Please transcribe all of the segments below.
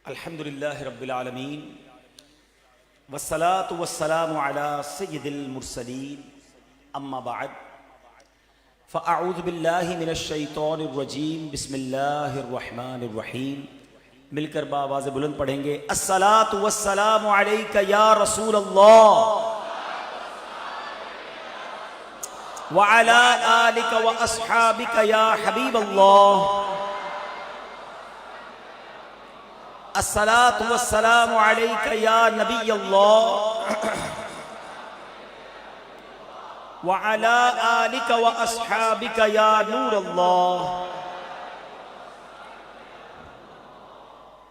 الحمدللہ رب العالمین والصلاة والسلام علی سید المرسلین اما بعد فاعوذ باللہ من الشیطان الرجیم بسم اللہ الرحمن الرحیم مل کر بآواز بلند پڑھیں گے الصلاة والسلام علیک یا رسول اللہ وعلی آلک واصحابک یا حبیب اللہ الصلاة والسلام علیک یا نبی اللہ وعلی آلک واصحابک یا نور اللہ۔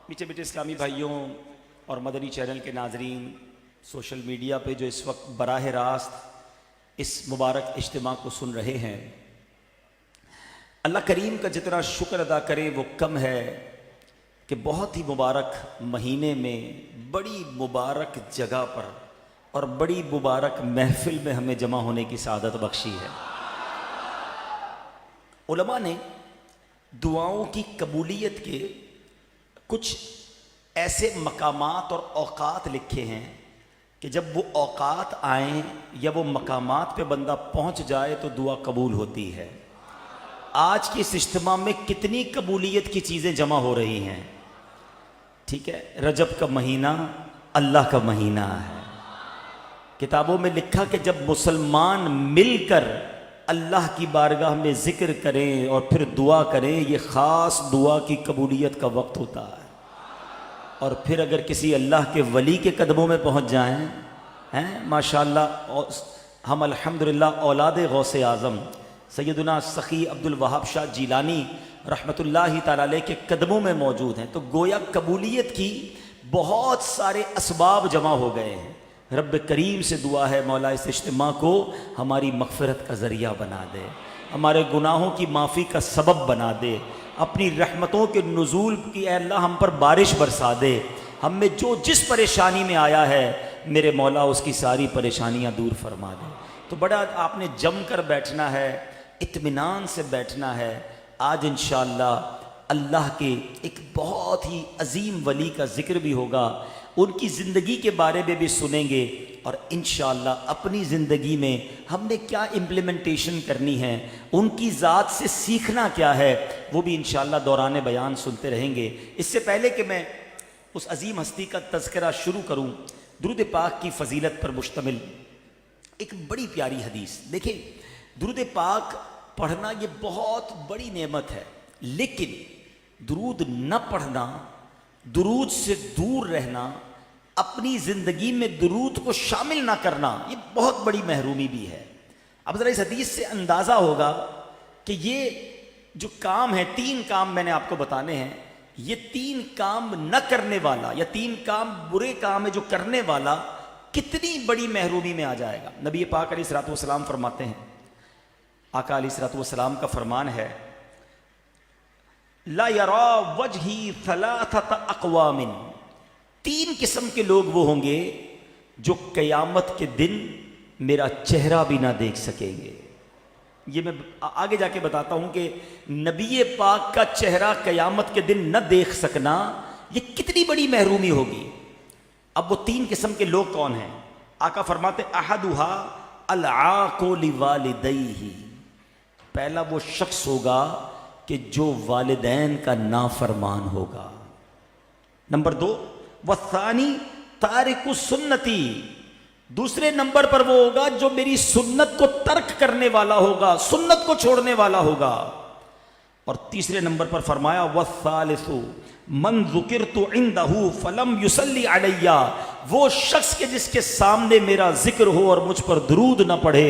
میٹھے میٹھے اسلامی بھائیوں اور مدنی چینل کے ناظرین، سوشل میڈیا پہ جو اس وقت براہ راست اس مبارک اجتماع کو سن رہے ہیں، اللہ کریم کا جتنا شکر ادا کرے وہ کم ہے کہ بہت ہی مبارک مہینے میں بڑی مبارک جگہ پر اور بڑی مبارک محفل میں ہمیں جمع ہونے کی سعادت بخشی ہے۔ علماء نے دعاؤں کی قبولیت کے کچھ ایسے مقامات اور اوقات لکھے ہیں کہ جب وہ اوقات آئیں یا وہ مقامات پہ بندہ پہنچ جائے تو دعا قبول ہوتی ہے۔ آج کی اس اجتماع میں کتنی قبولیت کی چیزیں جمع ہو رہی ہیں، ٹھیک ہے؟ رجب کا مہینہ اللہ کا مہینہ ہے۔ کتابوں میں لکھا کہ جب مسلمان مل کر اللہ کی بارگاہ میں ذکر کریں اور پھر دعا کریں، یہ خاص دعا کی قبولیت کا وقت ہوتا ہے۔ اور پھر اگر کسی اللہ کے ولی کے قدموں میں پہنچ جائیں، ماشاءاللہ ہم الحمدللہ اولاد غوث اعظم سیدنا سخی عبد الوہاب شاہ جیلانی رحمۃ اللہ تعالی علیہ کے قدموں میں موجود ہیں، تو گویا قبولیت کی بہت سارے اسباب جمع ہو گئے ہیں۔ رب کریم سے دعا ہے مولا اس اجتماع کو ہماری مغفرت کا ذریعہ بنا دے، ہمارے گناہوں کی معافی کا سبب بنا دے، اپنی رحمتوں کے نزول کی اے اللہ ہم پر بارش برسا دے۔ ہم میں جو جس پریشانی میں آیا ہے میرے مولا اس کی ساری پریشانیاں دور فرما دے۔ تو بڑا آپ نے جم کر بیٹھنا ہے، اطمینان سے بیٹھنا ہے۔ آج انشاءاللہ اللہ کے ایک بہت ہی عظیم ولی کا ذکر بھی ہوگا، ان کی زندگی کے بارے میں بھی سنیں گے، اور انشاءاللہ اپنی زندگی میں ہم نے کیا امپلیمنٹیشن کرنی ہے، ان کی ذات سے سیکھنا کیا ہے، وہ بھی انشاءاللہ دوران بیان سنتے رہیں گے۔ اس سے پہلے کہ میں اس عظیم ہستی کا تذکرہ شروع کروں، درود پاک کی فضیلت پر مشتمل ایک بڑی پیاری حدیث دیکھیں۔ درود پاک پڑھنا یہ بہت بڑی نعمت ہے، لیکن درود نہ پڑھنا، درود سے دور رہنا، اپنی زندگی میں درود کو شامل نہ کرنا، یہ بہت بڑی محرومی بھی ہے۔ اب ذرا اس حدیث سے اندازہ ہوگا کہ یہ جو کام ہے، 3 کام میں نے آپ کو بتانے ہیں، یہ 3 کام نہ کرنے والا یا 3 کام برے کام ہے جو کرنے والا کتنی بڑی محرومی میں آ جائے گا۔ نبی پاک علیہ الصلوۃ والسلام فرماتے ہیں، آقا علیہ الصلوۃ والسلام کا فرمان ہے، لا یرا وجہی ثلاثۃ اقوام، 3 قسم کے لوگ وہ ہوں گے جو قیامت کے دن میرا چہرہ بھی نہ دیکھ سکیں گے۔ یہ میں آگے جا کے بتاتا ہوں کہ نبی پاک کا چہرہ قیامت کے دن نہ دیکھ سکنا یہ کتنی بڑی محرومی ہوگی۔ اب وہ 3 قسم کے لوگ کون ہیں؟ آقا فرماتے احدھا العاق لوالدیہ، پہلا وہ شخص ہوگا کہ جو والدین کا نافرمان ہوگا۔ نمبر 2 والثانی تارک سنتی، دوسرے نمبر پر وہ ہوگا جو میری سنت کو ترک کرنے والا ہوگا، سنت کو چھوڑنے والا ہوگا۔ اور تیسرے نمبر پر فرمایا والثالث من ذکرت عندہ فلم یصلی علی، وہ شخص کے جس کے سامنے میرا ذکر ہو اور مجھ پر درود نہ پڑھے،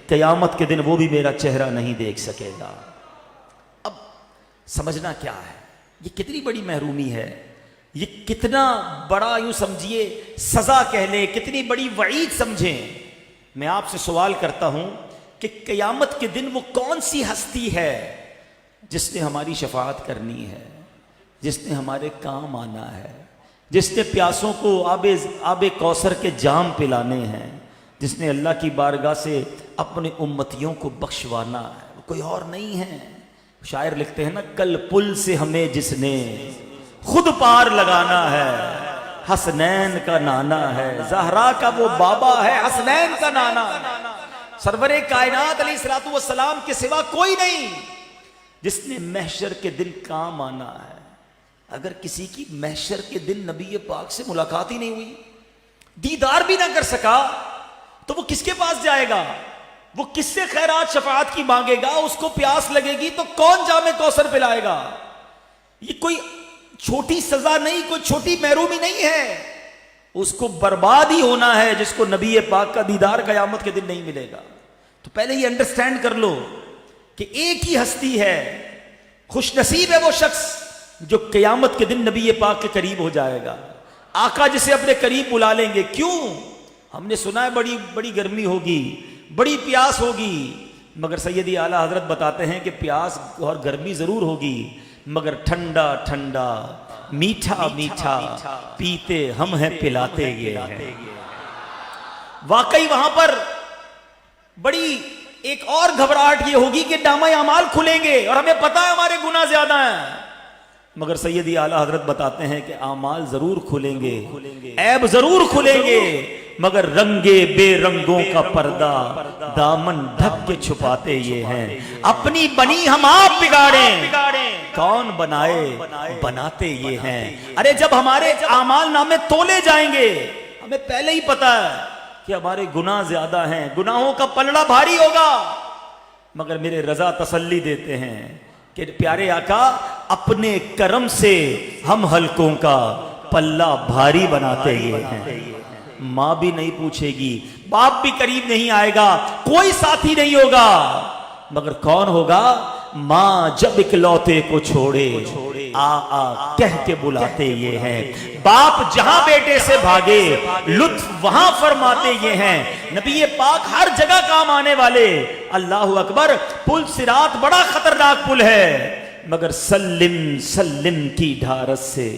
قیامت کے دن وہ بھی میرا چہرہ نہیں دیکھ سکے گا۔ اب سمجھنا کیا ہے، یہ کتنی بڑی محرومی ہے، یہ کتنا بڑا یوں سمجھیے سزا کہہ لیں، کتنی بڑی وعید سمجھیں۔ میں آپ سے سوال کرتا ہوں کہ قیامت کے دن وہ کون سی ہستی ہے جس نے ہماری شفاعت کرنی ہے، جس نے ہمارے کام آنا ہے، جس نے پیاسوں کو آب کوثر کے جام پلانے ہیں، جس نے اللہ کی بارگاہ سے اپنے امتیوں کو بخشوانا ہے، وہ کوئی اور نہیں ہے۔ شاعر لکھتے ہیں نا، کل پل سے ہمیں جس نے خود پار لگانا ہے، حسنین کا نانا ہے، زہرا کا وہ بابا ہے، حسنین کا نانا ہے۔ سرور کائنات علیہ الصلوۃ والسلام کے سوا کوئی نہیں جس نے محشر کے دن کام آنا ہے۔ اگر کسی کی محشر کے دن نبی پاک سے ملاقات ہی نہیں ہوئی، دیدار بھی نہ کر سکا، تو وہ کس کے پاس جائے گا؟ وہ کس سے خیرات شفاعت کی مانگے گا؟ اس کو پیاس لگے گی تو کون جام کوثر پلائے گا؟ یہ کوئی چھوٹی سزا نہیں، کوئی چھوٹی محرومی نہیں ہے، اس کو برباد ہی ہونا ہے جس کو نبی پاک کا دیدار قیامت کے دن نہیں ملے گا۔ تو پہلے یہ انڈرسٹینڈ کر لو کہ ایک ہی ہستی ہے، خوش نصیب ہے وہ شخص جو قیامت کے دن نبی پاک کے قریب ہو جائے گا، آقا جسے اپنے قریب بلا لیں گے۔ کیوں؟ ہم نے سنا ہے بڑی گرمی ہوگی، بڑی پیاس ہوگی، مگر سیدی اعلیٰ حضرت بتاتے ہیں کہ پیاس اور گرمی ضرور ہوگی، مگر ٹھنڈا ٹھنڈا میٹھا میٹھا پیتے ہم ہیں پلاتے یہ ہیں۔ واقعی وہاں پر بڑی ایک اور گھبراہٹ یہ ہوگی کہ نامہ اعمال کھلیں گے اور ہمیں پتہ ہے ہمارے گناہ زیادہ ہیں، مگر سیدی اعلیٰ حضرت بتاتے ہیں کہ اعمال ضرور کھلیں گے، عیب ضرور کھلیں گے، مگر رنگے بے رنگوں کا پردہ دامن ڈھک کے چھپاتے یہ ہیں۔ اپنی بنی ہم آپ بگاڑیں، کون بنائے بناتے یہ ہیں۔ ارے جب ہمارے اعمال نامے تولے جائیں گے، ہمیں پہلے ہی پتا ہے کہ ہمارے گناہ زیادہ ہیں، گناہوں کا پلڑا بھاری ہوگا، مگر میرے رضا تسلی دیتے ہیں کہ پیارے آقا اپنے کرم سے ہم حلقوں کا پلہ بھاری بناتے یہ ہیں۔ ماں بھی نہیں پوچھے گی، باپ بھی قریب نہیں آئے گا، کوئی ساتھی نہیں ہوگا، مگر کون ہوگا؟ ماں جب اکلوتے کو چھوڑے آ کہہ کے بلاتے یہ ہیں۔ باپ جہاں بیٹے سے بھاگے لطف وہاں فرماتے یہ ہیں۔ نبی پاک ہر جگہ کام آنے والے۔ اللہ اکبر، پل صراط بڑا خطرناک پل ہے، مگر سلم سلم کی ڈھارس سے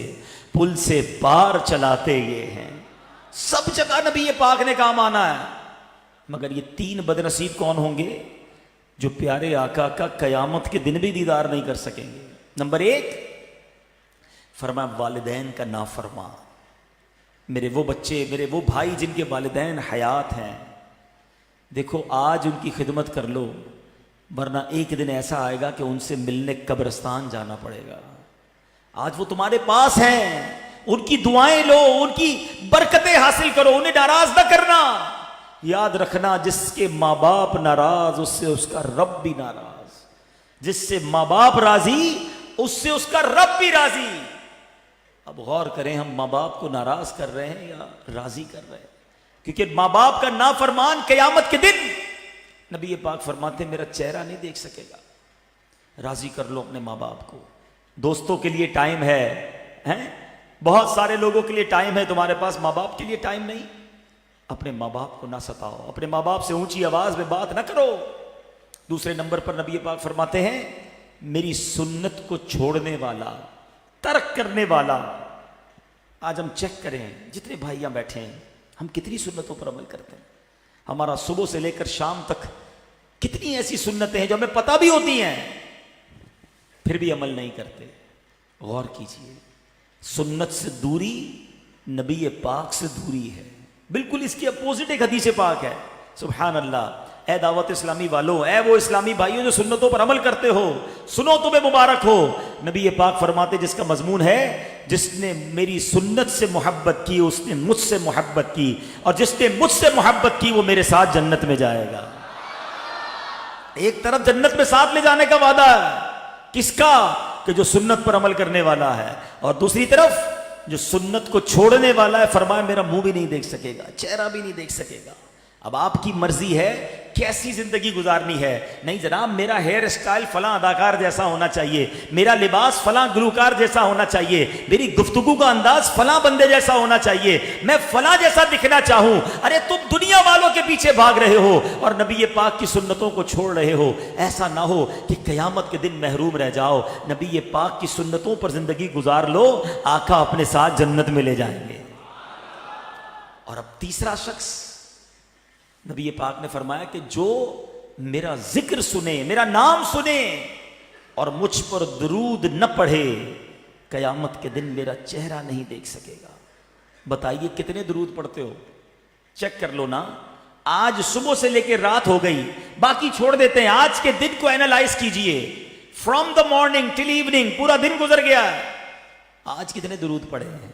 پل سے پار چلاتے یہ ہیں۔ سب جگہ نبی پاک نے کام آنا ہے، مگر یہ تین بدنصیب کون ہوں گے جو پیارے آقا کا قیامت کے دن بھی دیدار نہیں کر سکیں گے؟ نمبر ایک، فرمایا والدین کا نافرمان۔ میرے وہ بچے، میرے وہ بھائی جن کے والدین حیات ہیں، دیکھو آج ان کی خدمت کر لو، ورنہ ایک دن ایسا آئے گا کہ ان سے ملنے قبرستان جانا پڑے گا۔ آج وہ تمہارے پاس ہیں، ان کی دعائیں لو، ان کی برکتیں حاصل کرو، انہیں ناراض نہ کرنا۔ یاد رکھنا، جس کے ماں باپ ناراض اس سے اس کا رب بھی ناراض، جس سے ماں باپ راضی اس سے اس کا رب بھی راضی۔ اب غور کریں، ہم ماں باپ کو ناراض کر رہے ہیں یا راضی کر رہے ہیں؟ کیونکہ ماں باپ کا نافرمان قیامت کے دن نبی پاک فرماتے میرا چہرہ نہیں دیکھ سکے گا۔ راضی کر لو اپنے ماں باپ کو۔ دوستوں کے لیے ٹائم ہے، بہت سارے لوگوں کے لیے ٹائم ہے، تمہارے پاس ماں باپ کے لیے ٹائم نہیں۔ اپنے ماں باپ کو نہ ستاؤ، اپنے ماں باپ سے اونچی آواز میں بات نہ کرو۔ دوسرے نمبر پر نبی پاک فرماتے ہیں میری سنت کو چھوڑنے والا، ترک کرنے والا۔ آج ہم چیک کریں، جتنے بھائی یہاں بیٹھے ہیں، ہم کتنی سنتوں پر عمل کرتے ہیں؟ ہمارا صبح سے لے کر شام تک کتنی ایسی سنتیں ہیں جو ہمیں پتہ بھی ہوتی ہیں، پھر بھی عمل نہیں کرتے۔ غور کیجئے، سنت سے دوری نبی پاک سے دوری ہے، بالکل اس کی اپوزٹ ایک حدیث پاک ہے۔ سبحان اللہ۔ اے دعوت اسلامی والوں، اے وہ اسلامی بھائیوں جو سنتوں پر عمل کرتے ہو، سنو تمہیں مبارک ہو۔ نبی پاک فرماتے جس کا مضمون ہے جس نے میری سنت سے محبت کی اس نے مجھ سے محبت کی، اور جس نے مجھ سے محبت کی وہ میرے ساتھ جنت میں جائے گا۔ ایک طرف جنت میں ساتھ لے جانے کا وعدہ ہے، کس کا؟ کہ جو سنت پر عمل کرنے والا ہے، اور دوسری طرف جو سنت کو چھوڑنے والا ہے، فرمایا میرا منہ بھی نہیں دیکھ سکے گا، چہرہ بھی نہیں دیکھ سکے گا۔ اب آپ کی مرضی ہے کیسی زندگی گزارنی ہے۔ نہیں جناب، میرا ہیئر اسٹائل فلاں اداکار جیسا ہونا چاہیے، میرا لباس فلاں گلوکار جیسا ہونا چاہیے، میری گفتگو کا انداز فلاں بندے جیسا ہونا چاہیے، میں فلاں جیسا دکھنا چاہوں۔ ارے تم دنیا والوں کے پیچھے بھاگ رہے ہو اور نبی پاک کی سنتوں کو چھوڑ رہے ہو۔ ایسا نہ ہو کہ قیامت کے دن محروم رہ جاؤ۔ نبی پاک کی سنتوں پر زندگی گزار لو، آقا اپنے ساتھ جنت میں لے جائیں گے۔ اور اب تیسرا شخص، نبی پاک نے فرمایا کہ جو میرا ذکر سنے، میرا نام سنے اور مجھ پر درود نہ پڑھے، قیامت کے دن میرا چہرہ نہیں دیکھ سکے گا. بتائیے کتنے درود پڑھتے ہو؟ چیک کر لو نا. آج صبح سے لے کے رات ہو گئی, باقی چھوڑ دیتے ہیں. آج کے دن کو اینالائز کیجئے, from the morning till evening, پورا دن گزر گیا ہے. آج کتنے درود پڑھے ہیں؟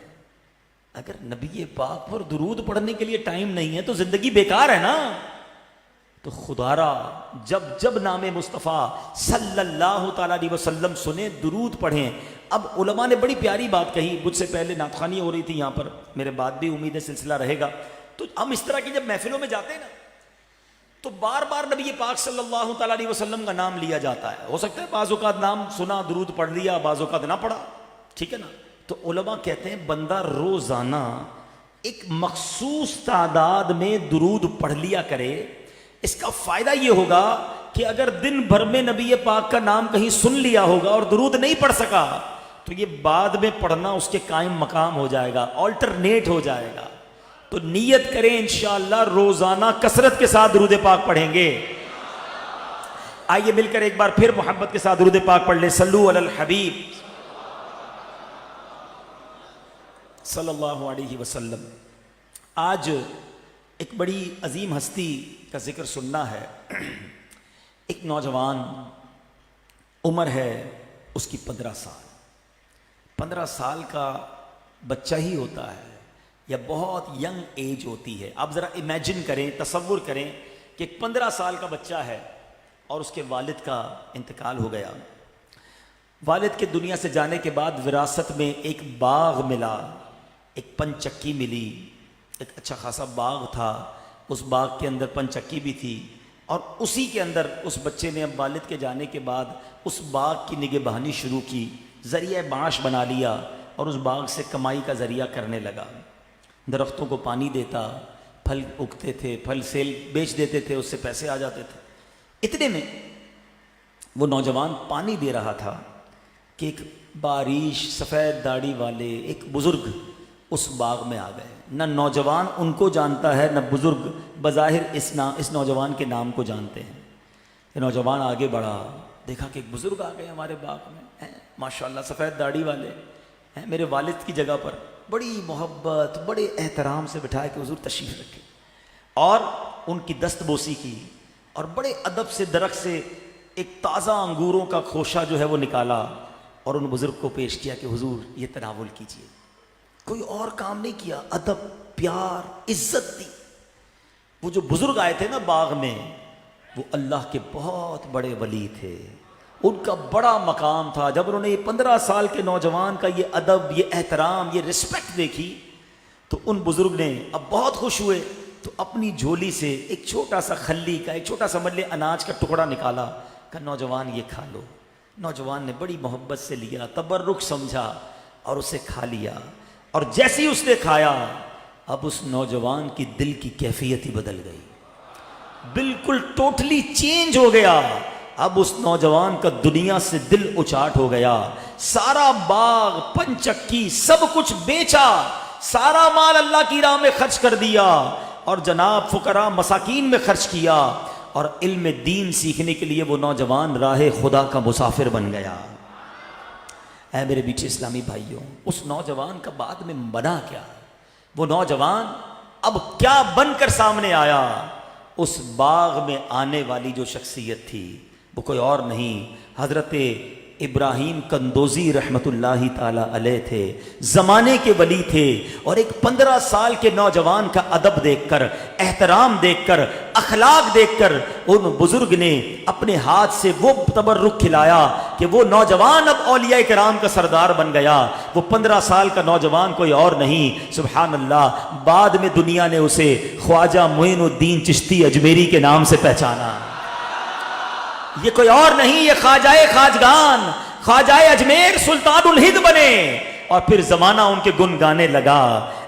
اگر نبی پاک پر درود پڑھنے کے لیے ٹائم نہیں ہے تو زندگی بیکار ہے نا. تو خدا را جب جب نام مصطفیٰ صلی اللہ تعالیٰ علیہ وسلم سنیں درود پڑھیں. اب علماء نے بڑی پیاری بات کہی, مجھ سے پہلے نعتخوانی ہو رہی تھی یہاں پر, میرے بعد بھی امید ہے سلسلہ رہے گا. تو ہم اس طرح کی جب محفلوں میں جاتے ہیں نا تو بار بار نبی پاک صلی اللہ تعالیٰ علیہ وسلم کا نام لیا جاتا ہے. ہو سکتا ہے بعض اوقات نام سنا, درود پڑھ لیا, بعض اوقات نہ پڑھا, ٹھیک ہے نا. تو علماء کہتے ہیں بندہ روزانہ ایک مخصوص تعداد میں درود پڑھ لیا کرے. اس کا فائدہ یہ ہوگا کہ اگر دن بھر میں نبی پاک کا نام کہیں سن لیا ہوگا اور درود نہیں پڑھ سکا تو یہ بعد میں پڑھنا اس کے قائم مقام ہو جائے گا, آلٹرنیٹ ہو جائے گا. تو نیت کریں انشاءاللہ روزانہ کثرت کے ساتھ درود پاک پڑھیں گے. آئیے مل کر ایک بار پھر محبت کے ساتھ درود پاک پڑھ لیں. صلو علی الحبیب صلی اللہ علیہ وسلم. آج ایک بڑی عظیم ہستی کا ذکر سننا ہے. ایک نوجوان, عمر ہے اس کی 15 سال. 15 سال کا بچہ ہی ہوتا ہے یا بہت ینگ ایج ہوتی ہے. آپ ذرا امیجن کریں, تصور کریں کہ ایک 15 سال کا بچہ ہے اور اس کے والد کا انتقال ہو گیا. والد کے دنیا سے جانے کے بعد وراثت میں ایک باغ ملا, ایک پن چکی ملی. ایک اچھا خاصا باغ تھا, اس باغ کے اندر پن چکی بھی تھی, اور اسی کے اندر اس بچے نے اب والد کے جانے کے بعد اس باغ کی نگہبانی شروع کی, ذریعہ معاش بنا لیا اور اس باغ سے کمائی کا ذریعہ کرنے لگا. درختوں کو پانی دیتا, پھل اگتے تھے, پھل سیل بیچ دیتے تھے, اس سے پیسے آ جاتے تھے. اتنے میں وہ نوجوان پانی دے رہا تھا کہ ایک باریش سفید داڑھی والے ایک بزرگ اس باغ میں آ گئے. نہ نوجوان ان کو جانتا ہے, نہ بزرگ بظاہر اس نوجوان کے نام کو جانتے ہیں. یہ نوجوان آگے بڑھا, دیکھا کہ ایک بزرگ آ گئے ہمارے باغ میں, ماشاءاللہ سفید داڑھی والے ہیں, میرے والد کی جگہ پر. بڑی محبت, بڑے احترام سے بٹھایا کہ حضور تشریف رکھے, اور ان کی دست بوسی کی, اور بڑے ادب سے درخت سے ایک تازہ انگوروں کا خوشہ جو ہے وہ نکالا اور ان بزرگ کو پیش کیا کہ حضور یہ تناول کیجیے. کوئی اور کام نہیں کیا, ادب, پیار, عزت دی. وہ جو بزرگ آئے تھے نا باغ میں, وہ اللہ کے بہت بڑے ولی تھے, ان کا بڑا مقام تھا. جب انہوں نے یہ 15 سال کے نوجوان کا یہ ادب, یہ احترام, یہ رسپیکٹ دیکھی تو ان بزرگ نے اب بہت خوش ہوئے. تو اپنی جھولی سے ایک چھوٹا سا کھلی کا, ایک چھوٹا سا ملے اناج کا ٹکڑا نکالا, کہا نوجوان یہ کھا لو. نوجوان نے بڑی محبت سے لیا, تبرک سمجھا اور اسے کھا لیا. اور جیسے ہی اس نے کھایا, اب اس نوجوان کی دل کی کیفیت ہی بدل گئی, بالکل ٹوٹلی چینج ہو گیا. اب اس نوجوان کا دنیا سے دل اچاٹ ہو گیا. سارا باغ, پن چکی, سب کچھ بیچا, سارا مال اللہ کی راہ میں خرچ کر دیا, اور جناب فقراء مساکین میں خرچ کیا, اور علم دین سیکھنے کے لیے وہ نوجوان راہ خدا کا مسافر بن گیا. اے میرے بیچے اسلامی بھائیوں, اس نوجوان کا بعد میں بنا کیا؟ وہ نوجوان اب کیا بن کر سامنے آیا؟ اس باغ میں آنے والی جو شخصیت تھی وہ کوئی اور نہیں, حضرت ابراہیم کندوزی رحمت اللہ تعالی علیہ تھے. زمانے کے ولی تھے, اور ایک 15 سال کے نوجوان کا ادب دیکھ کر, احترام دیکھ کر, اخلاق دیکھ کر ان بزرگ نے اپنے ہاتھ سے وہ تبرک کھلایا کہ وہ نوجوان اب اولیاء کرام کا سردار بن گیا. وہ 15 سال کا نوجوان کوئی اور نہیں, سبحان اللہ, بعد میں دنیا نے اسے خواجہ معین الدین چشتی اجمیری کے نام سے پہچانا. یہ کوئی اور نہیں, یہ خواجہ خواجگان, خواجہ اجمیر سلطان الہند بنے, اور پھر زمانہ ان کے گن گانے لگا.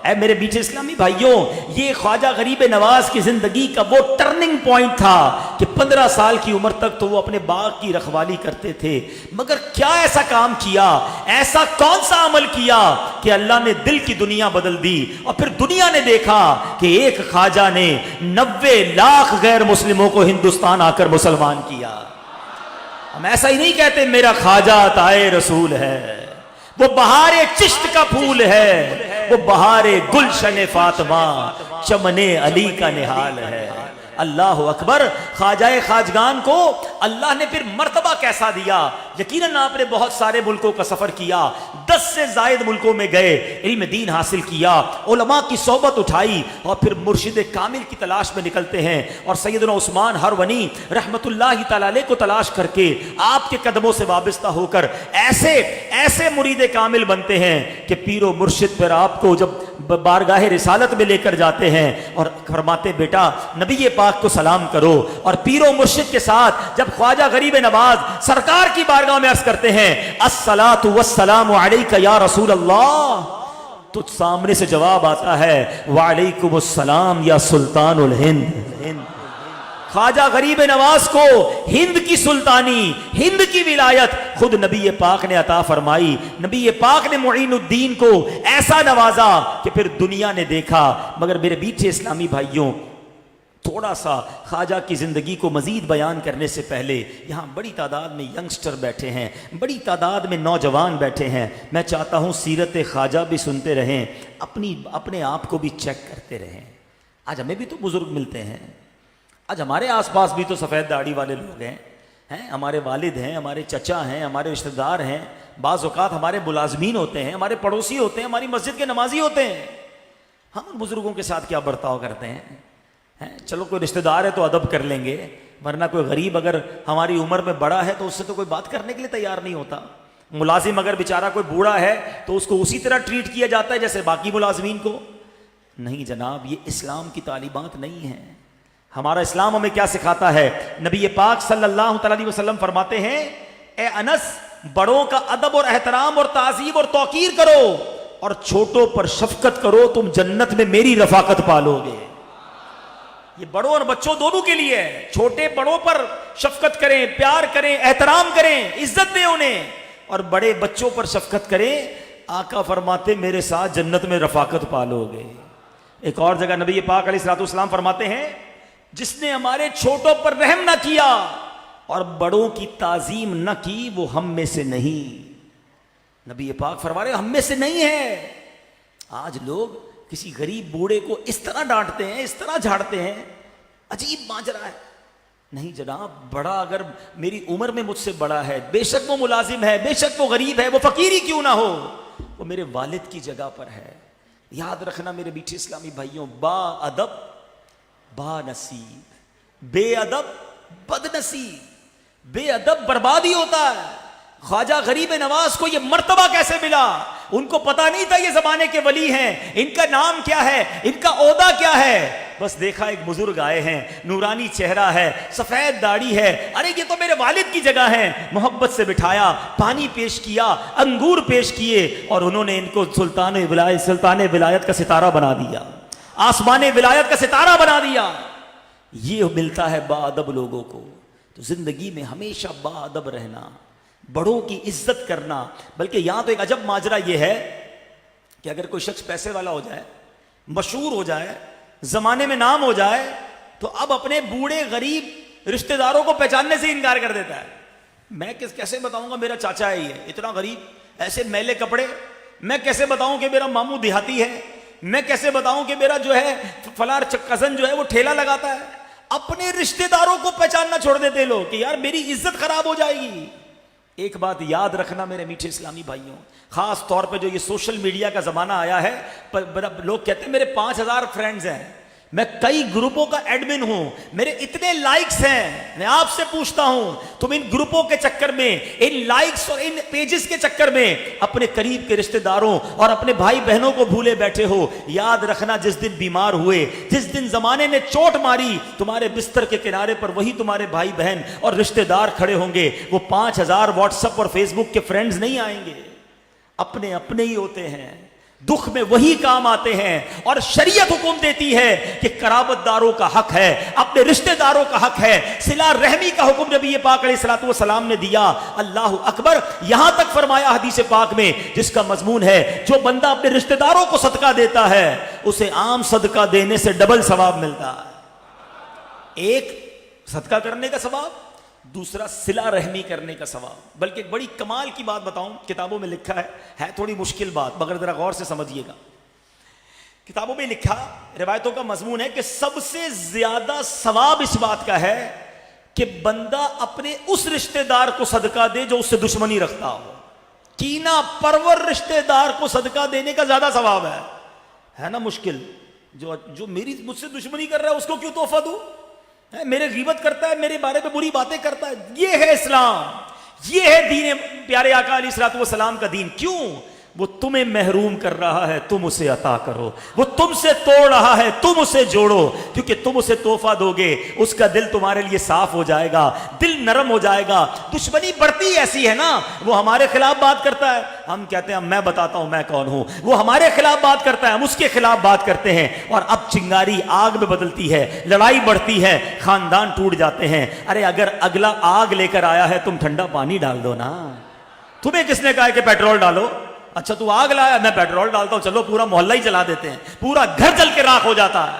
اے میرے بیچے اسلامی بھائیوں, یہ خواجہ غریب نواز کی زندگی کا وہ ٹرننگ پوائنٹ تھا کہ 15 سال کی عمر تک تو وہ اپنے باغ کی رکھوالی کرتے تھے, مگر کیا ایسا کام کیا, ایسا کون سا عمل کیا کہ اللہ نے دل کی دنیا بدل دی, اور پھر دنیا نے دیکھا کہ ایک خواجہ نے 90 لاکھ غیر مسلموں کو ہندوستان آ کر مسلمان کیا. ہم ایسا ہی نہیں کہتے میرا خواجہ عطائے رسول ہے, وہ بہار چشت کا پھول ہے، وہ بہار گلشن فاطمہ، چمن علی کا نہال ہے۔ اللہ اکبر۔ خواجہ خواجگان کو اللہ نے پھر مرتبہ کیسا دیا؟ یقیناً آپ نے بہت سارے ملکوں کا سفر کیا، 10 سے زائد ملکوں میں گئے، علم دین حاصل کیا، علماء کی صحبت اٹھائی، اور پھر مرشد کامل کی تلاش میں نکلتے ہیں، اور سیدنا عثمان ہرونی رحمت اللہ تعالی علیہ کو تلاش کر کے آپ کے قدموں سے وابستہ ہو کر ایسے مرید کامل بنتے ہیں کہ پیر و مرشد پر آپ کو جب بارگاہ رسالت میں لے کر جاتے ہیں اور فرماتے بیٹا نبی پاک کو سلام کرو، اور پیر و مرشد کے ساتھ جب خواجہ غریب نواز سرکار کی بارگاہ میں عرض کرتے ہیں الصلاۃ والسلام علیک یا رسول اللہ، تو سامنے سے جواب آتا ہے وعلیکم السلام یا سلطان الہند۔ خواجہ غریب نواز کو ہند کی سلطانی، ہند کی ولایت خود نبی پاک نے عطا فرمائی۔ نبی پاک نے معین الدین کو ایسا نوازا کہ پھر دنیا نے دیکھا۔ مگر میرے میٹھے اسلامی بھائیوں، تھوڑا سا خواجہ کی زندگی کو مزید بیان کرنے سے پہلے یہاں بڑی تعداد میں ینگسٹر بیٹھے ہیں، بڑی تعداد میں نوجوان بیٹھے ہیں، میں چاہتا ہوں سیرت خواجہ بھی سنتے رہیں، اپنے آپ کو بھی چیک کرتے رہیں۔ آج ہمیں بھی تو بزرگ ملتے ہیں، آج ہمارے آس پاس بھی تو سفید داڑھی والے لوگ ہیں، ہمارے والد ہیں، ہمارے چچا ہیں، ہمارے رشتہ دار ہیں، بعض اوقات ہمارے ملازمین ہوتے ہیں، ہمارے پڑوسی ہوتے ہیں، ہماری مسجد کے نمازی ہوتے ہیں۔ ہم ان بزرگوں کے ساتھ کیا برتاؤ کرتے ہیں؟ چلو کوئی رشتہ دار ہے تو ادب کر لیں گے، ورنہ کوئی غریب اگر ہماری عمر میں بڑا ہے تو اس سے تو کوئی بات کرنے کے لیے تیار نہیں ہوتا۔ ملازم اگر بیچارہ کوئی بوڑھا ہے تو اس کو اسی طرح ٹریٹ کیا جاتا ہے جیسے باقی ملازمین کو۔ نہیں جناب، یہ اسلام کی تعلیمات نہیں ہیں۔ ہمارا اسلام ہمیں کیا سکھاتا ہے؟ نبی پاک صلی اللہ علیہ وسلم فرماتے ہیں اے انس، بڑوں کا ادب اور احترام اور تعظیم اور توقیر کرو، اور چھوٹوں پر شفقت کرو، تم جنت میں میری رفاقت پالو گے۔ یہ بڑوں اور بچوں دونوں کے لیے ہے۔ چھوٹے بڑوں پر شفقت کریں، پیار کریں، احترام کریں، عزت دیں انہیں، اور بڑے بچوں پر شفقت کریں۔ آقا فرماتے میرے ساتھ جنت میں رفاقت پالو گے۔ ایک اور جگہ نبی پاک علیہ الصلوۃ والسلام فرماتے ہیں جس نے ہمارے چھوٹوں پر رحم نہ کیا اور بڑوں کی تعظیم نہ کی وہ ہم میں سے نہیں۔ نبی پاک فرما رہے ہم میں سے نہیں ہے۔ آج لوگ کسی غریب بوڑھے کو اس طرح ڈانٹتے ہیں، اس طرح جھاڑتے ہیں، عجیب ماجرا ہے۔ نہیں جناب، بڑا اگر میری عمر میں مجھ سے بڑا ہے، بے شک وہ ملازم ہے، بے شک وہ غریب ہے، وہ فقیر ہی کیوں نہ ہو، وہ میرے والد کی جگہ پر ہے۔ یاد رکھنا میرے میٹھے اسلامی بھائیوں، با ادب با نصیب، بے ادب بد نصیب۔ بے ادب بربادی ہوتا ہے۔ خواجہ غریب نواز کو یہ مرتبہ کیسے ملا؟ ان کو پتا نہیں تھا یہ زمانے کے ولی ہیں، ان کا نام کیا ہے، ان کا عہدہ کیا ہے۔ بس دیکھا ایک بزرگ آئے ہیں، نورانی چہرہ ہے، سفید داڑھی ہے، ارے یہ تو میرے والد کی جگہ ہے۔ محبت سے بٹھایا، پانی پیش کیا، انگور پیش کیے، اور انہوں نے ان کو سلطان ولایت کا ستارہ بنا دیا، آسمان ولایت کا ستارہ بنا دیا۔ یہ ملتا ہے با ادب لوگوں کو۔ تو زندگی میں ہمیشہ با ادب رہنا، بڑوں کی عزت کرنا۔ بلکہ یہاں تو ایک عجب ماجرا یہ ہے کہ اگر کوئی شخص پیسے والا ہو جائے، مشہور ہو جائے، زمانے میں نام ہو جائے، تو اب اپنے بوڑھے غریب رشتہ داروں کو پہچاننے سے انکار کر دیتا ہے۔ میں کیسے بتاؤں گا میرا چاچا ہے، یہ اتنا غریب، ایسے میلے کپڑے، میں کیسے بتاؤں کہ میرا ماموں دیہاتی ہے، میں کیسے بتاؤں کہ میرا جو ہے فلاں کزن جو ہے وہ ٹھیلا لگاتا ہے۔ اپنے رشتہ داروں کو پہچاننا چھوڑ دیتے لوگ کہ یار میری عزت خراب ہو جائے گی۔ ایک بات یاد رکھنا میرے میٹھے اسلامی بھائیوں، خاص طور پہ جو یہ سوشل میڈیا کا زمانہ آیا ہے، لوگ کہتے ہیں میرے 5000 فرینڈز ہیں، میں کئی گروپوں کا ایڈمن ہوں، میرے اتنے لائکس ہیں۔ میں آپ سے پوچھتا ہوں، تم ان گروپوں کے چکر میں، ان لائکس اور ان پیجز کے چکر میں اپنے قریب کے رشتہ داروں اور اپنے بھائی بہنوں کو بھولے بیٹھے ہو۔ یاد رکھنا جس دن بیمار ہوئے، جس دن زمانے نے چوٹ ماری، تمہارے بستر کے کنارے پر وہی تمہارے بھائی بہن اور رشتہ دار کھڑے ہوں گے۔ وہ 5000 واٹس ایپ اور فیس بک کے فرینڈز نہیں آئیں گے، اپنے اپنے ہی ہوتے ہیں۔ دکھ میں وہی کام آتے ہیں، اور شریعت حکم دیتی ہے کہ قرابت داروں کا حق ہے، اپنے رشتہ داروں کا حق ہے، صلہ رحمی کا حکم نبی پاک علیہ الصلوۃ والسلام نے دیا۔ اللہ اکبر، یہاں تک فرمایا حدیث پاک میں، جس کا مضمون ہے جو بندہ اپنے رشتہ داروں کو صدقہ دیتا ہے اسے عام صدقہ دینے سے ڈبل ثواب ملتا ہے۔ ایک صدقہ کرنے کا ثواب، دوسرا صلہ رحمی کرنے کا ثواب. بلکہ ایک بڑی کمال کی بات بتاؤں, کتابوں میں لکھا ہے تھوڑی مشکل بات مگر ذرا غور سے سمجھیے گا. کتابوں میں لکھا, روایتوں کا مضمون ہے کہ سب سے زیادہ ثواب اس بات کا ہے کہ بندہ اپنے اس رشتہ دار کو صدقہ دے جو اس سے دشمنی رکھتا ہو. کینہ پرور رشتہ دار کو صدقہ دینے کا زیادہ ثواب ہے نا مشکل. جو مجھ سے دشمنی کر رہا ہے اس کو کیوں تحفہ دوں؟ میرے غیبت کرتا ہے, میرے بارے میں بری باتیں کرتا ہے. یہ ہے اسلام, یہ ہے دین پیارے آقا علیہ الصلوۃ والسلام کا دین. کیوں؟ وہ تمہیں محروم کر رہا ہے, تم اسے عطا کرو. وہ تم سے توڑ رہا ہے, تم اسے جوڑو. کیونکہ تم اسے تحفہ دو گے, اس کا دل تمہارے لیے صاف ہو جائے گا, دل نرم ہو جائے گا. دشمنی بڑھتی ایسی ہے نا, وہ ہمارے خلاف بات کرتا ہے, ہم کہتے ہیں میں بتاتا ہوں میں کون ہوں. وہ ہمارے خلاف بات کرتا ہے, ہم اس کے خلاف بات کرتے ہیں. اور اب چنگاری آگ میں بدلتی ہے, لڑائی بڑھتی ہے, خاندان ٹوٹ جاتے ہیں. ارے اگر اگلا آگ لے کر آیا ہے, تم ٹھنڈا پانی ڈال دو نا. تمہیں کس نے کہا ہے کہ پیٹرول ڈالو؟ اچھا تو آگ لایا, میں پیٹرول ڈالتا ہوں, چلو پورا محلہ ہی جلا دیتے ہیں, پورا گھر جل کے راکھ ہو جاتا ہے.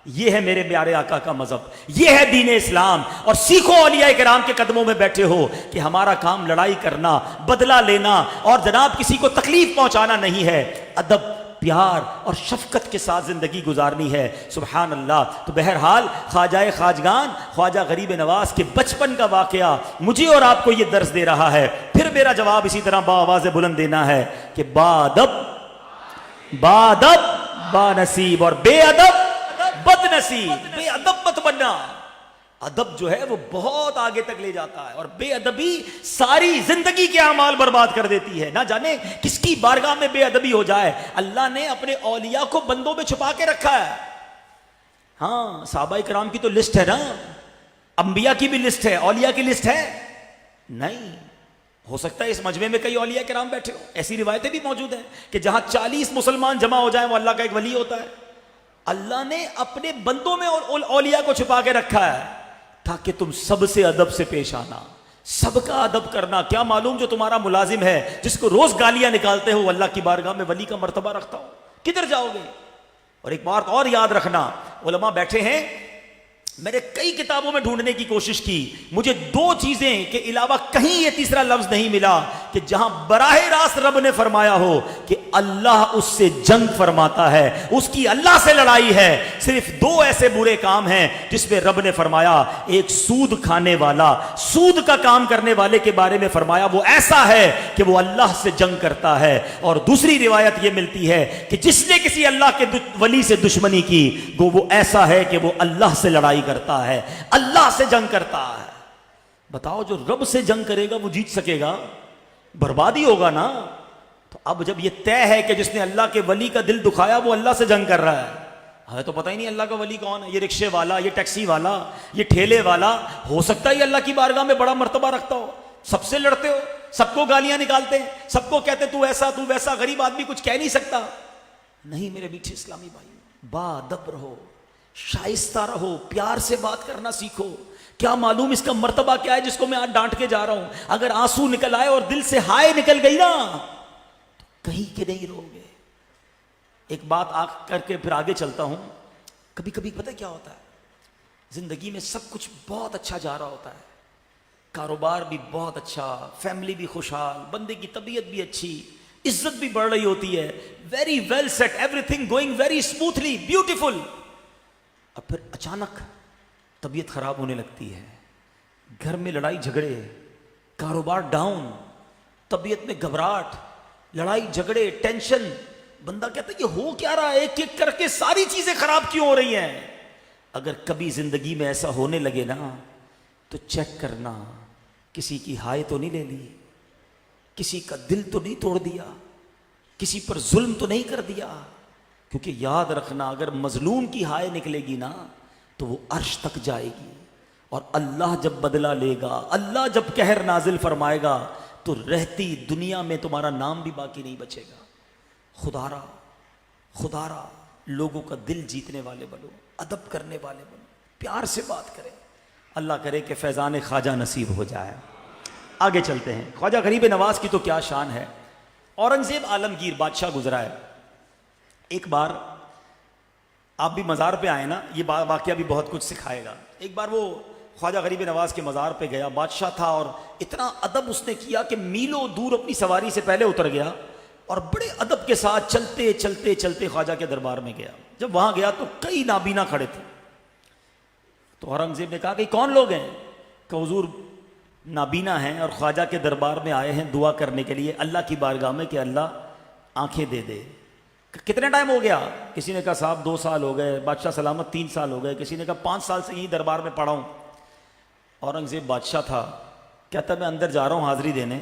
یہ ہے میرے پیارے آقا کا مذہب, یہ ہے دین اسلام. اور سیکھو اولیاء کرام کے قدموں میں بیٹھے ہو کہ ہمارا کام لڑائی کرنا, بدلہ لینا اور جناب کسی کو تکلیف پہنچانا نہیں ہے. ادب, پیار اور شفقت کے ساتھ زندگی گزارنی ہے. سبحان اللہ. تو بہرحال خواجہ خواجگان خواجہ غریب نواز کے بچپن کا واقعہ مجھے اور آپ کو یہ درس دے رہا ہے. پھر میرا جواب اسی طرح بآواز بلند دینا ہے کہ بادب با نصیب اور بے ادب بد نصیب. بے ادب مت بننا. ادب جو ہے وہ بہت آگے تک لے جاتا ہے, اور بے ادبی ساری زندگی کے اعمال برباد کر دیتی ہے. نہ جانے کس کی بارگاہ میں بے ادبی ہو جائے. اللہ نے اپنے اولیاء کو بندوں میں چھپا کے رکھا ہے. ہاں صحابہ کرام کی تو لسٹ ہے نا, انبیاء کی بھی لسٹ ہے, اولیاء کی لسٹ ہے نہیں. ہو سکتا ہے اس مجمع میں کئی اولیاء کرام بیٹھے ہو, ایسی روایتیں بھی موجود ہیں کہ جہاں 40 مسلمان جمع ہو جائیں وہ اللہ کا ایک ولی ہوتا ہے. اللہ نے اپنے بندوں میں اولیاء کو چھپا کے رکھا ہے تاکہ تم سب سے ادب سے پیش آنا, سب کا ادب کرنا. کیا معلوم جو تمہارا ملازم ہے جس کو روز گالیاں نکالتے ہو اللہ کی بارگاہ میں ولی کا مرتبہ رکھتا ہو, کدھر جاؤ گے؟ اور ایک بات اور یاد رکھنا, علماء بیٹھے ہیں, میں نے کئی کتابوں میں ڈھونڈنے کی کوشش کی, مجھے 2 چیزیں کے علاوہ کہیں یہ تیسرا لفظ نہیں ملا کہ جہاں براہ راست رب نے فرمایا ہو کہ اللہ اس سے جنگ فرماتا ہے, اس کی اللہ سے لڑائی ہے. صرف 2 ایسے برے کام ہیں جس میں رب نے فرمایا, ایک سود کھانے والا, سود کا کام کرنے والے کے بارے میں فرمایا وہ ایسا ہے کہ وہ اللہ سے جنگ کرتا ہے. اور دوسری روایت یہ ملتی ہے کہ جس نے کسی اللہ کے ولی سے دشمنی کی وہ ایسا ہے کہ وہ اللہ سے لڑائی کرتا ہے, اللہ سے جنگ کرتا ہے. بتاؤ جو رب سے جنگ کرے گا وہ جیت سکے گا؟ بربادی ہوگا نا. تو اب جب یہ طے ہے کہ جس نے اللہ کے ولی کا دل دکھایا وہ اللہ سے جنگ کر رہا ہے, ہمیں تو پتہ ہی نہیں اللہ کا ولی کون ہے. یہ رکشے والا, یہ ٹیکسی والا, یہ ٹھیلے والا, ہو سکتا ہے یہ اللہ کی بارگاہ میں بڑا مرتبہ رکھتا ہو. سب سے لڑتے ہو, سب کو گالیاں نکالتے ہیں, سب کو کہتے تو ایسا تو ویسا, غریب آدمی کچھ کہہ نہیں سکتا. نہیں میرے میٹھے اسلامی بھائی, باادب رہو, شائستہ رہو, پیار سے بات کرنا سیکھو. کیا معلوم اس کا مرتبہ کیا ہے جس کو میں آج ڈانٹ کے جا رہا ہوں. اگر آنسو نکل آئے اور دل سے ہائے نکل گئی نا تو کہیں کے نہیں رہو گے. ایک بات کر کے پھر آگے چلتا ہوں. کبھی کبھی پتہ کیا ہوتا ہے, زندگی میں سب کچھ بہت اچھا جا رہا ہوتا ہے, کاروبار بھی بہت اچھا, فیملی بھی خوشحال, بندے کی طبیعت بھی اچھی, عزت بھی بڑھ رہی ہوتی ہے, very well set, everything going very smoothly, beautiful. اور پھر اچانک طبیعت خراب ہونے لگتی ہے, گھر میں لڑائی جھگڑے, کاروبار ڈاؤن, طبیعت میں گھبراہٹ, لڑائی جھگڑے, ٹینشن. بندہ کہتا ہے یہ ہو کیا رہا ہے, ایک ایک کر کے ساری چیزیں خراب کیوں ہو رہی ہیں. اگر کبھی زندگی میں ایسا ہونے لگے نا تو چیک کرنا کسی کی ہائے تو نہیں لے لی, کسی کا دل تو نہیں توڑ دیا, کسی پر ظلم تو نہیں کر دیا. کیونکہ یاد رکھنا اگر مظلوم کی ہائے نکلے گی نا تو وہ عرش تک جائے گی, اور اللہ جب بدلہ لے گا, اللہ جب قہر نازل فرمائے گا تو رہتی دنیا میں تمہارا نام بھی باقی نہیں بچے گا. خدا را لوگوں کا دل جیتنے والے بنو, ادب کرنے والے بنو, پیار سے بات کریں. اللہ کرے کہ فیضان خواجہ نصیب ہو جائے. آگے چلتے ہیں. خواجہ غریب نواز کی تو کیا شان ہے. اورنگزیب عالمگیر بادشاہ گزرا ہے. ایک بار آپ بھی مزار پہ آئے نا, یہ واقعہ بھی بہت کچھ سکھائے گا. ایک بار وہ خواجہ غریب نواز کے مزار پہ گیا، بادشاہ تھا، اور اتنا ادب اس نے کیا کہ میلوں دور اپنی سواری سے پہلے اتر گیا اور بڑے ادب کے ساتھ چلتے چلتے چلتے خواجہ کے دربار میں گیا۔ جب وہاں گیا تو کئی نابینا کھڑے تھے، تو اورنگزیب نے کہا کہ کون لوگ ہیں؟ کہ حضور نابینا ہیں اور خواجہ کے دربار میں آئے ہیں دعا کرنے کے لیے اللہ کی بارگاہ میں کہ اللہ آنکھیں دے دے۔ کتنے ٹائم ہو گیا؟ کسی نے کہا صاحب 2 سال ہو گئے، بادشاہ سلامت 3 سال ہو گئے، کسی نے کہا 5 سال سے یہی دربار میں پڑا ہوں۔ اورنگزیب بادشاہ تھا، کہتا میں اندر جا رہا ہوں حاضری دینے،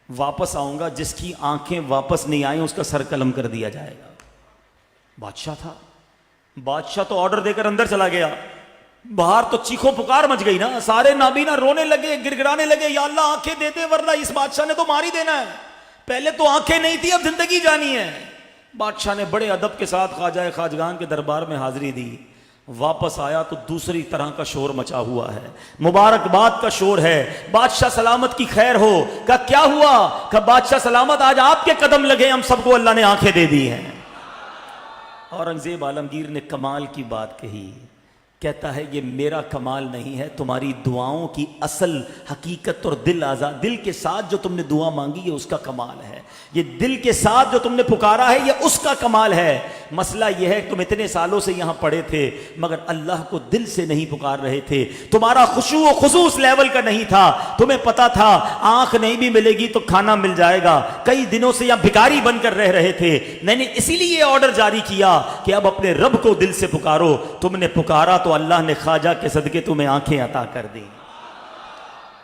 واپس آؤں گا، جس کی آنکھیں واپس نہیں آئیں اس کا سر قلم کر دیا جائے گا۔ بادشاہ تھا، بادشاہ تو آرڈر دے کر اندر چلا گیا، باہر تو چیخو پکار مچ گئی نا، سارے نابینا رونے لگے، گڑگڑانے لگے، یا اللہ آنکھیں دے دے ورنہ اس بادشاہ نے تو مار ہی دینا ہے، پہلے تو آنکھیں نہیں تھی اب زندگی جانی ہے۔ بادشاہ نے بڑے ادب کے ساتھ خواجہ خواجگان کے دربار میں حاضری دی، واپس آیا تو دوسری طرح کا شور مچا ہوا ہے، مبارکباد کا شور ہے، بادشاہ سلامت کی خیر ہو۔ کہا کیا ہوا؟ کہا بادشاہ سلامت آج آپ کے قدم لگے، ہم سب کو اللہ نے آنکھیں دے دی ہیں۔ اورنگزیب عالمگیر نے کمال کی بات کہی، کہتا ہے یہ میرا کمال نہیں ہے، تمہاری دعاؤں کی اصل حقیقت اور دل کے ساتھ جو تم نے دعا مانگی یہ اس کا کمال ہے، یہ دل کے ساتھ جو تم نے پکارا ہے یہ اس کا کمال ہے۔ مسئلہ یہ ہے تم اتنے سالوں سے یہاں پڑے تھے مگر اللہ کو دل سے نہیں پکار رہے تھے، تمہارا خشوع و خضوع اس لیول کا نہیں تھا، تمہیں پتا تھا آنکھ نہیں بھی ملے گی تو کھانا مل جائے گا، کئی دنوں سے یہاں بھکاری بن کر رہ رہے تھے، میں نے اسی لیے آرڈر جاری کیا کہ اب اپنے رب کو دل سے پکارو، تم نے پکارا تو اللہ نے خواجہ کے صدقے تمہیں آنکھیں عطا کر دی۔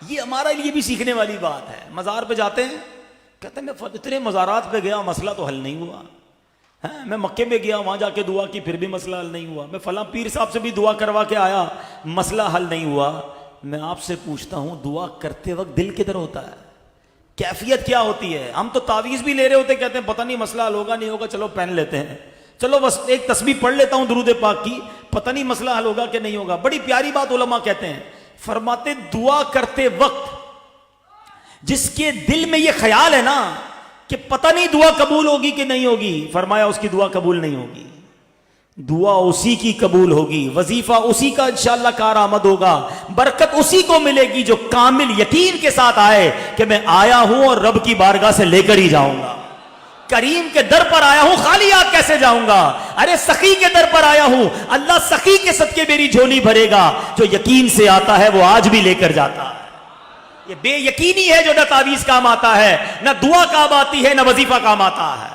یہ ہمارے لیے بھی سیکھنے والی بات ہے۔ مزار پہ جاتے ہیں، کہتے ہیں میں اتنے مزارات پہ گیا مسئلہ تو حل نہیں ہوا، میں مکے میں گیا وہاں جا کے دعا کی پھر بھی مسئلہ حل نہیں ہوا، میں فلاں پیر صاحب سے بھی دعا کروا کے آیا مسئلہ حل نہیں ہوا۔ میں آپ سے پوچھتا ہوں دعا کرتے وقت دل کدھر ہوتا ہے؟ کیفیت کیا ہوتی ہے؟ ہم تو تعویذ بھی لے رہے ہوتے، کہتے ہیں پتہ نہیں مسئلہ حل ہوگا نہیں ہوگا، چلو پہن لیتے ہیں، چلو بس ایک تسبیح پڑھ لیتا ہوں درود پاک کی، پتہ نہیں مسئلہ حل ہوگا کہ نہیں ہوگا۔ بڑی پیاری بات علماء کہتے ہیں، فرماتے دعا کرتے وقت جس کے دل میں یہ خیال ہے نا کہ پتہ نہیں دعا قبول ہوگی کہ نہیں ہوگی، فرمایا اس کی دعا قبول نہیں ہوگی، دعا اسی کی قبول ہوگی، وظیفہ اسی کا انشاءاللہ کارآمد ہوگا، برکت اسی کو ملے گی جو کامل یقین کے ساتھ آئے کہ میں آیا ہوں اور رب کی بارگاہ سے لے کر ہی جاؤں گا، کریم کے در پر آیا ہوں خالی ہاتھ کیسے جاؤں گا، ارے سخی کے در پر آیا ہوں، اللہ سخی کے صدقے میری جھولی بھرے گا، جو یقین سے آتا ہے وہ آج بھی لے کر جاتا ہے۔ یہ بے یقینی ہے جو نہ تعویذ کام آتا ہے، نہ دعا کام آتی ہے، نہ وظیفہ کام آتا ہے۔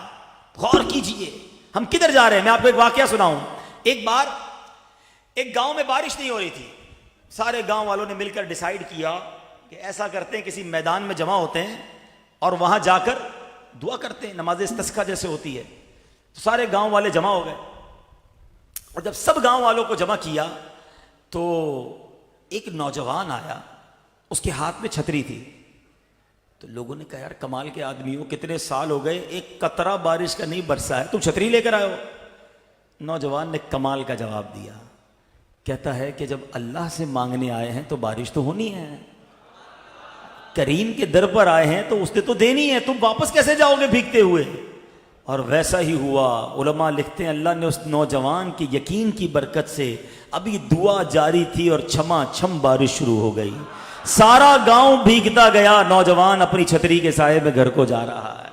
غور کیجئے ہم کدھر جا رہے ہیں۔ میں آپ کو ایک واقعہ سناؤں۔ ایک بار ایک گاؤں میں بارش نہیں ہو رہی تھی، سارے گاؤں والوں نے مل کر ڈیسائیڈ کیا کہ ایسا کرتے ہیں کسی میدان میں جمع ہوتے ہیں اور وہاں جا کر دعا کرتے ہیں، نماز استسقا جیسے ہوتی ہے۔ تو سارے گاؤں والے جمع ہو گئے اور جب سب گاؤں والوں کو جمع کیا تو ایک نوجوان آیا، اس کے ہاتھ میں چھتری تھی، تو لوگوں نے کہا یار کمال کے آدمی ہو، کتنے سال ہو گئے ایک قطرہ بارش کا نہیں برسا ہے، تم چھتری لے کر آئے ہو۔ نوجوان نے کمال کا جواب دیا، کہتا ہے کہ جب اللہ سے مانگنے آئے ہیں تو بارش تو ہونی ہے، کریم کے در پر آئے ہیں تو اس نے تو دینی ہے، تم واپس کیسے جاؤ گے بھیگتے ہوئے؟ اور ویسا ہی ہوا۔ علماء لکھتے ہیں اللہ نے اس نوجوان کی یقین کی برکت سے ابھی دعا جاری تھی اور چھما چھم بارش شروع ہو گئی، سارا گاؤں بھیگتا گیا، نوجوان اپنی چھتری کے سائے میں گھر کو جا رہا ہے۔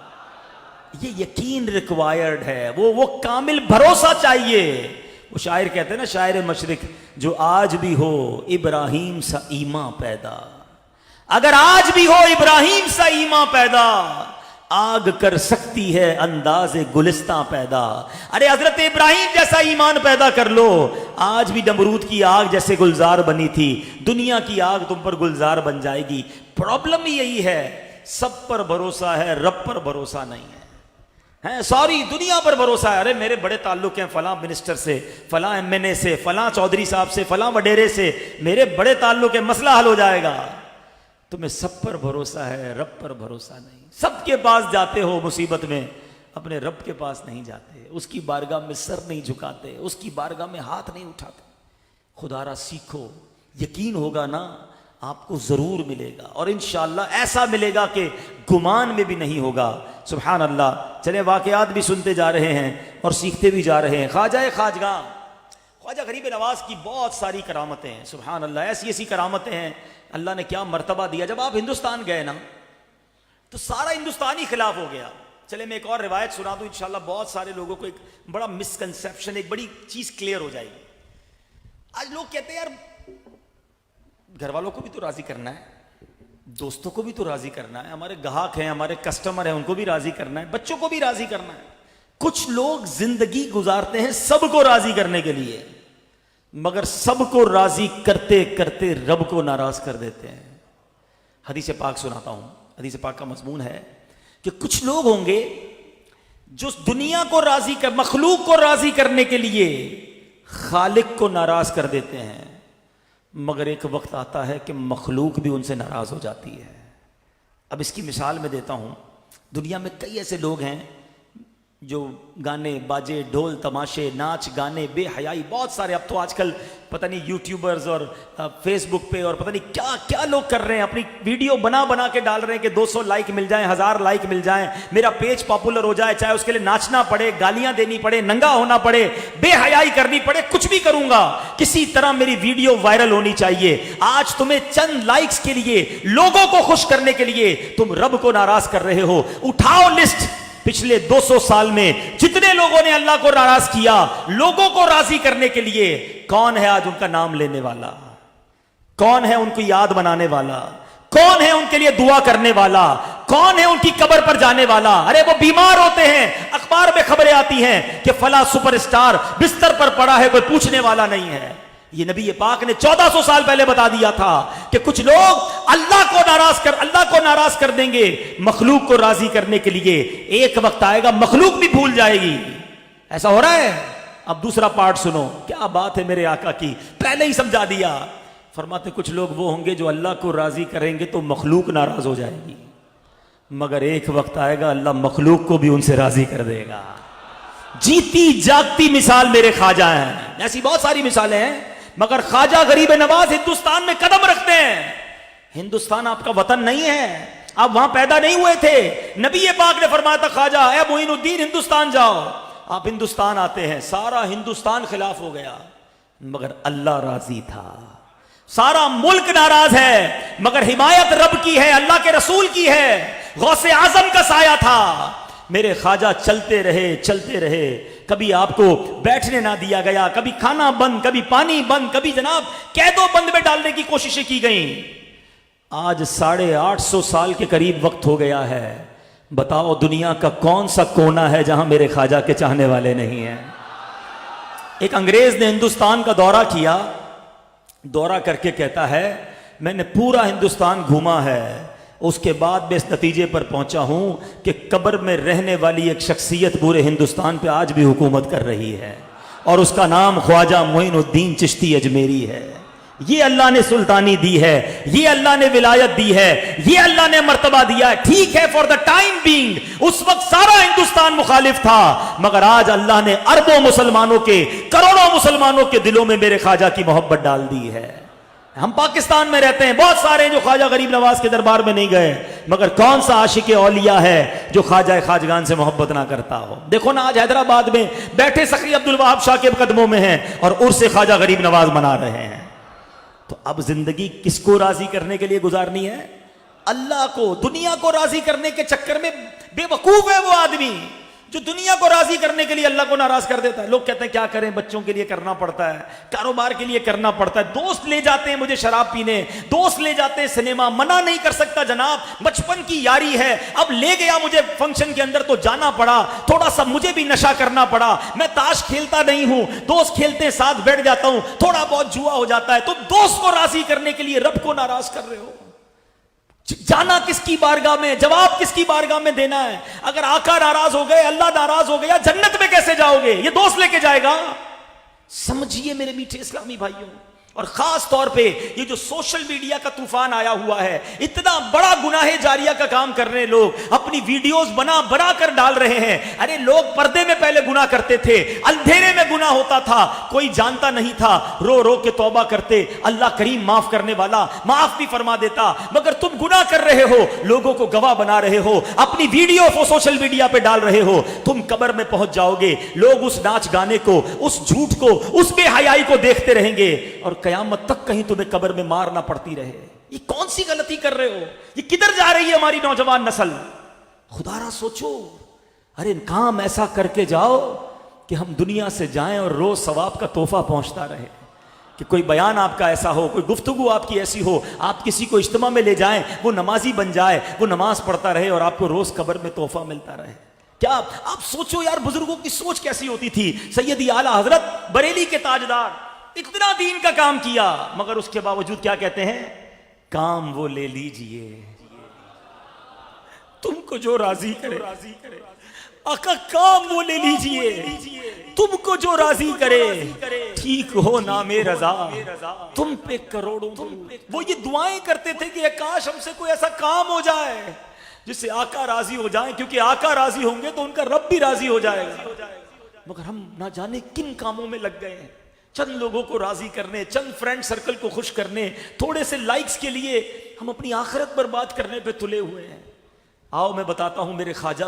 یہ یقین ریکوائرڈ ہے، وہ کامل بھروسہ چاہیے۔ وہ شاعر کہتے ہیں نا، شاعر مشرق، جو آج بھی ہو ابراہیم سا ایمان پیدا، اگر آج بھی ہو ابراہیم سا ایمان پیدا، آگ کر سکتی ہے انداز گلستان پیدا۔ ارے حضرت ابراہیم جیسا ایمان پیدا کر لو، آج بھی نمرود کی آگ جیسے گلزار بنی تھی، دنیا کی آگ تم پر گلزار بن جائے گی۔ پرابلم یہی ہے، سب پر بھروسہ ہے، رب پر بھروسہ نہیں ہے، ساری دنیا پر بھروسہ ہے۔ ارے میرے بڑے تعلق ہیں فلاں منسٹر سے، فلاں ایم این اے سے، فلاں چودھری صاحب سے، فلاں وڈیرے سے، میرے بڑے تعلق ہیں، مسئلہ حل ہو جائے گا۔ تمہیں سب پر بھروسہ ہے، رب پر بھروسہ نہیں۔ سب کے پاس جاتے ہو مصیبت میں، اپنے رب کے پاس نہیں جاتے، اس کی بارگاہ میں سر نہیں جھکاتے، اس کی بارگاہ میں ہاتھ نہیں اٹھاتے۔ خدا را سیکھو، یقین ہوگا نا آپ کو ضرور ملے گا، اور انشاءاللہ ایسا ملے گا کہ گمان میں بھی نہیں ہوگا۔ سبحان اللہ۔ چلے واقعات بھی سنتے جا رہے ہیں اور سیکھتے بھی جا رہے ہیں۔ خواجہ خواجگاں خواجہ غریب نواز کی بہت ساری کرامتیں ہیں، سبحان اللہ، ایسی ایسی کرامتیں ہیں، اللہ نے کیا مرتبہ دیا. جب آپ ہندوستان گئے نا تو سارا ہندوستان ہی خلاف ہو گیا. چلے میں ایک اور روایت سنا دوں، انشاءاللہ بہت سارے لوگوں کو ایک بڑا مسکنسیپشن، ایک بڑی چیز کلیئر ہو جائے گی. آج لوگ کہتے ہیں یار گھر والوں کو بھی تو راضی کرنا ہے، دوستوں کو بھی تو راضی کرنا ہے، ہمارے گاہک ہیں، ہمارے کسٹمر ہیں، ان کو بھی راضی کرنا ہے، بچوں کو بھی راضی کرنا ہے. کچھ لوگ زندگی گزارتے ہیں سب کو راضی کرنے کے لیے، مگر سب کو راضی کرتے کرتے رب کو ناراض کر دیتے ہیں. حدیث پاک سناتا ہوں، حدیث پاک کا مضمون ہے کہ کچھ لوگ ہوں گے جو دنیا کو راضی کر، مخلوق کو راضی کرنے کے لیے خالق کو ناراض کر دیتے ہیں، مگر ایک وقت آتا ہے کہ مخلوق بھی ان سے ناراض ہو جاتی ہے. اب اس کی مثال میں دیتا ہوں. دنیا میں کئی ایسے لوگ ہیں جو گانے باجے، ڈھول تماشے، ناچ گانے، بے حیائی، بہت سارے. اب تو آج کل پتہ نہیں یوٹیوبرز اور فیس بک پہ اور پتہ نہیں کیا کیا لوگ کر رہے ہیں، اپنی ویڈیو بنا بنا کے ڈال رہے ہیں کہ 200 لائک مل جائیں، 1000 لائک مل جائیں، میرا پیج پاپولر ہو جائے، چاہے اس کے لیے ناچنا پڑے، گالیاں دینی پڑے، ننگا ہونا پڑے، بے حیائی کرنی پڑے، کچھ بھی کروں گا، کسی طرح میری ویڈیو وائرل ہونی چاہیے. آج تمہیں چند لائکس کے لیے، لوگوں کو خوش کرنے کے لیے تم رب کو ناراض کر رہے ہو. اٹھاؤ لسٹ، پچھلے 200 سال میں جتنے لوگوں نے اللہ کو ناراض کیا، لوگوں کو راضی کرنے کے لیے، کون ہے آج ان کا نام لینے والا؟ کون ہے ان کو یاد بنانے والا؟ کون ہے ان کے لیے دعا کرنے والا؟ کون ہے ان کی قبر پر جانے والا؟ ارے وہ بیمار ہوتے ہیں، اخبار میں خبریں آتی ہیں کہ فلاں سپر اسٹار بستر پر پڑا ہے، کوئی پوچھنے والا نہیں ہے. یہ نبی پاک نے 1400 سال پہلے بتا دیا تھا کہ کچھ لوگ اللہ کو ناراض کر دیں گے مخلوق کو راضی کرنے کے لیے. ایک وقت آئے گا مخلوق بھی بھول جائے گی. ایسا ہو رہا ہے. اب دوسرا پارٹ سنو، کیا بات ہے میرے آقا کی، پہلے ہی سمجھا دیا. فرماتے کچھ لوگ وہ ہوں گے جو اللہ کو راضی کریں گے تو مخلوق ناراض ہو جائے گی، مگر ایک وقت آئے گا اللہ مخلوق کو بھی ان سے راضی کر دے گا. جیتی جاگتی مثال میرے خواجہ ہیں. ایسی بہت ساری مثالیں ہیں، مگر خواجہ غریب نواز ہندوستان میں قدم رکھتے ہیں. ہندوستان آپ کا وطن نہیں ہے، آپ وہاں پیدا نہیں ہوئے تھے. نبی پاک نے فرمایا تھا خواجہ اے معین الدین ہندوستان جاؤ. آپ ہندوستان آتے ہیں، سارا ہندوستان خلاف ہو گیا، مگر اللہ راضی تھا. سارا ملک ناراض ہے، مگر حمایت رب کی ہے، اللہ کے رسول کی ہے، غوث اعظم کا سایہ تھا. میرے خواجہ چلتے رہے، کبھی آپ کو بیٹھنے نہ دیا گیا، کبھی کھانا بند، کبھی پانی بند، کبھی جناب قید و بند میں ڈالنے کی کوششیں کی گئیں. آج 850 سال کے قریب وقت ہو گیا ہے. بتاؤ دنیا کا کون سا کونا ہے جہاں میرے خواجہ کے چاہنے والے نہیں ہیں؟ ایک انگریز نے ہندوستان کا دورہ کیا، دورہ کر کے کہتا ہے میں نے پورا ہندوستان گھوما ہے، اس کے بعد میں اس نتیجے پر پہنچا ہوں کہ قبر میں رہنے والی ایک شخصیت پورے ہندوستان پہ آج بھی حکومت کر رہی ہے، اور اس کا نام خواجہ معین الدین چشتی اجمیری ہے. یہ اللہ نے سلطانی دی ہے، یہ اللہ نے ولایت دی ہے، یہ اللہ نے مرتبہ دیا ہے. ٹھیک ہے فار دا ٹائم بینگ اس وقت سارا ہندوستان مخالف تھا، مگر آج اللہ نے اربوں مسلمانوں کے، کروڑوں مسلمانوں کے دلوں میں میرے خواجہ کی محبت ڈال دی ہے. ہم پاکستان میں رہتے ہیں، بہت سارے جو خواجہ غریب نواز کے دربار میں نہیں گئے، مگر کون سا عاشق اولیاء ہے جو خواجہ خواجگان سے محبت نہ کرتا ہو؟ دیکھو نا آج حیدرآباد میں بیٹھے سخی عبد الوہاب شاہ کے قدموں میں ہیں اور عرس خواجہ غریب نواز منا رہے ہیں. تو اب زندگی کس کو راضی کرنے کے لیے گزارنی ہے؟ اللہ کو. دنیا کو راضی کرنے کے چکر میں بے وقوف ہے وہ آدمی جو دنیا کو راضی کرنے کے لیے اللہ کو ناراض کر دیتا ہے. لوگ کہتے ہیں کیا کریں، بچوں کے لیے کرنا پڑتا ہے، کاروبار کے لیے کرنا پڑتا ہے، دوست لے جاتے ہیں مجھے شراب پینے، دوست لے جاتے ہیں سنیما، منع نہیں کر سکتا جناب، بچپن کی یاری ہے، اب لے گیا مجھے فنکشن کے اندر تو جانا پڑا، تھوڑا سا مجھے بھی نشہ کرنا پڑا. میں تاش کھیلتا نہیں ہوں، دوست کھیلتے ہیں ساتھ بیٹھ جاتا ہوں، تھوڑا بہت جوا ہو جاتا ہے. تو دوست کو راضی کرنے کے لیے رب کو ناراض کر رہے ہو. جانا کس کی بارگاہ میں، جواب کس کی بارگاہ میں دینا ہے؟ اگر آقا ناراض ہو گئے، اللہ ناراض ہو گیا، جنت میں کیسے جاؤ گے؟ یہ دوست لے کے جائے گا؟ سمجھیے میرے میٹھے اسلامی بھائیوں، اور خاص طور پہ یہ جو سوشل میڈیا کا طوفان آیا ہوا ہے، اتنا بڑا گناہ جاریہ کا کام کر رہے ہیں لوگ، اپنی ویڈیوز بنا کر ڈال رہے ہیں۔ ارے لوگ پردے میں پہلے گناہ کرتے تھے، اندھیرے میں گناہ ہوتا تھا، کوئی جانتا نہیں تھا، رو رو کے توبہ کرتے، اللہ کریم معاف کرنے والا معاف بھی فرما دیتا۔ مگر تم گناہ کر رہے ہو، لوگوں کو گواہ بنا رہے ہو، اپنی ویڈیو کو سوشل میڈیا پہ ڈال رہے ہو، تم قبر میں پہنچ جاؤ گے، لوگ اس ناچ گانے کو، اس جھوٹ کو، اس بے حیائی کو دیکھتے رہیں گے، اور قیامت تک کہیں تمہیں قبر میں مار نہ پڑتی رہے۔ یہ کون سی غلطی کر رہے ہو؟ یہ کدھر جا رہی ہے ہماری نوجوان نسل؟ خدا را سوچو، ارے کام ایسا کر کے جاؤ کہ ہم دنیا سے جائیں اور روز ثواب کا تحفہ پہنچتا رہے، کہ کوئی بیان آپ کا ایسا ہو، کوئی گفتگو آپ کی ایسی ہو، آپ کسی کو اجتماع میں لے جائیں، وہ نمازی بن جائے، وہ نماز پڑھتا رہے اور آپ کو روز قبر میں تحفہ ملتا رہے۔ کیا آپ سوچو یار، بزرگوں کی سوچ کیسی ہوتی تھی۔ سیدی اعلیٰ حضرت بریلی کے تاجدار اتنا دین کا کام کیا، مگر اس کے باوجود کیا کہتے ہیں؟ کام وہ لے لیجئے تم کو جو راضی کرے، آقا کام وہ لے لیجئے تم کو جو راضی کرے، ٹھیک ہو نام رضا تم پہ کروڑوں۔ وہ یہ دعائیں کرتے تھے کہ کاش ہم سے کوئی ایسا کام ہو جائے جس سے آقا راضی ہو جائیں، کیونکہ آقا راضی ہوں گے تو ان کا رب بھی راضی ہو جائے گا۔ مگر ہم نہ جانے کن کاموں میں لگ گئے ہیں، چند لوگوں کو راضی کرنے، چند فرینڈ سرکل کو خوش کرنے، تھوڑے سے لائکس کے لیے ہم اپنی آخرت برباد کرنے پہ تلے ہوئے ہیں۔ آؤ میں بتاتا ہوں میرے خواجہ